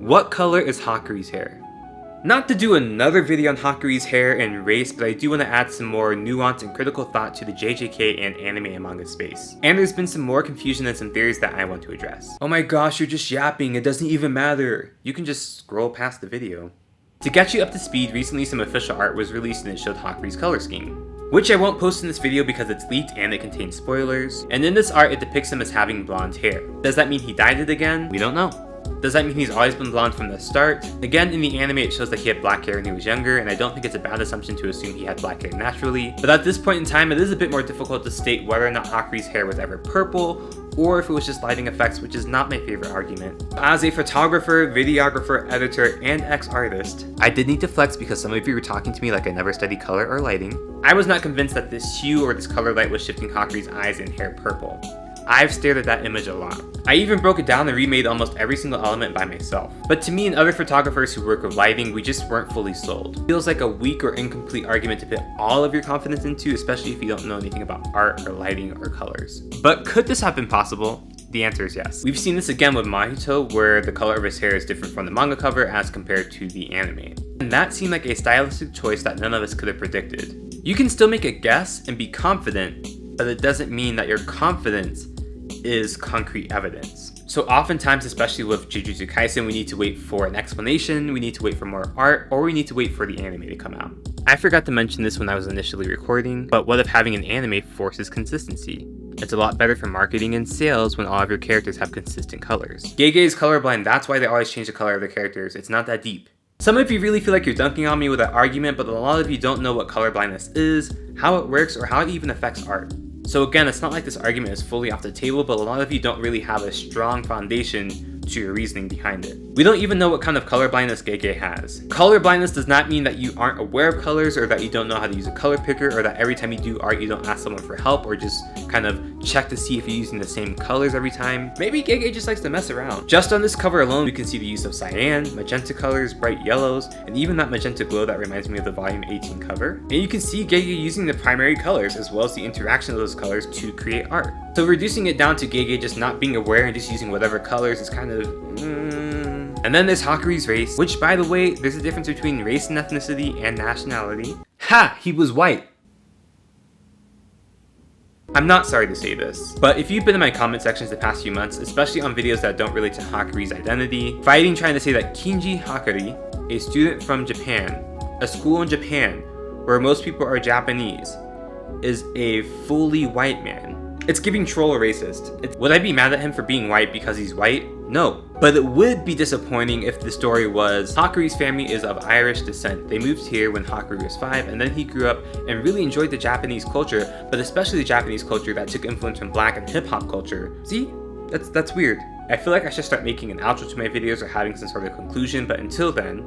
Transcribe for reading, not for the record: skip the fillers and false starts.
What color is Hakari's hair? Not to do another video on Hakari's hair and race, but I do want to add some more nuance and critical thought to the JJK and anime and manga space. And there's been some more confusion and some theories that I want to address. Oh my gosh, you're just yapping, it doesn't even matter. You can just scroll past the video. To get you up to speed, recently some official art was released and it showed Hakari's color scheme, which I won't post in this video because it's leaked and it contains spoilers. And in this art, it depicts him as having blonde hair. Does that mean he dyed it again? We don't know. Does that mean he's always been blonde from the start? Again, in the anime it shows that he had black hair when he was younger, and I don't think it's a bad assumption to assume he had black hair naturally. But at this point in time, it is a bit more difficult to state whether or not Hakari's hair was ever purple, or if it was just lighting effects, which is not my favorite argument. As a photographer, videographer, editor, and ex-artist, I did need to flex because some of you were talking to me like I never studied color or lighting. I was not convinced that this hue or this color light was shifting Hakari's eyes and hair purple. I've stared at that image a lot. I even broke it down and remade almost every single element by myself. But to me and other photographers who work with lighting, we just weren't fully sold. It feels like a weak or incomplete argument to put all of your confidence into, especially if you don't know anything about art or lighting or colors. But could this have been possible? The answer is yes. We've seen this again with Mahito, where the color of his hair is different from the manga cover as compared to the anime. And that seemed like a stylistic choice that none of us could have predicted. You can still make a guess and be confident, but it doesn't mean that your confidence is concrete evidence. So oftentimes, especially with Jujutsu Kaisen, we need to wait for an explanation, we need to wait for more art, or we need to wait for the anime to come out. I forgot to mention this when I was initially recording, but what if having an anime forces consistency? It's a lot better for marketing and sales when all of your characters have consistent colors. Gege is colorblind, that's why they always change the color of their characters. It's not that deep. Some of you really feel like you're dunking on me with that argument, but a lot of you don't know what color blindness is, how it works, or how it even affects art. So again, it's not like this argument is fully off the table, but a lot of you don't really have a strong foundation to your reasoning behind it. We don't even know what kind of color blindness Gege has. Color blindness does not mean that you aren't aware of colors, or that you don't know how to use a color picker, or that every time you do art you don't ask someone for help, or just kind of check to see if you're using the same colors every time. Maybe Gege just likes to mess around. Just on this cover alone, we can see the use of cyan, magenta colors, bright yellows, and even that magenta glow that reminds me of the volume 18 cover. And you can see Gege using the primary colors as well as the interaction of those colors to create art. So reducing it down to Gege just not being aware and just using whatever colors is kind of And then there's Hakari's race, which by the way, there's a difference between race and ethnicity and nationality. Ha! He was white! I'm not sorry to say this, but if you've been in my comment sections the past few months, especially on videos that don't relate to Hakari's identity, fighting trying to say that Kinji Hakari, a student from Japan, a school in Japan, where most people are Japanese, is a fully white man. It's giving troll or racist. Would I be mad at him for being white because he's white? No. But it would be disappointing if the story was Hakari's family is of Irish descent. They moved here when Hakari was 5, and then he grew up and really enjoyed the Japanese culture, but especially the Japanese culture that took influence from black and hip-hop culture. See? That's weird. I feel like I should start making an outro to my videos or having some sort of conclusion, but until then,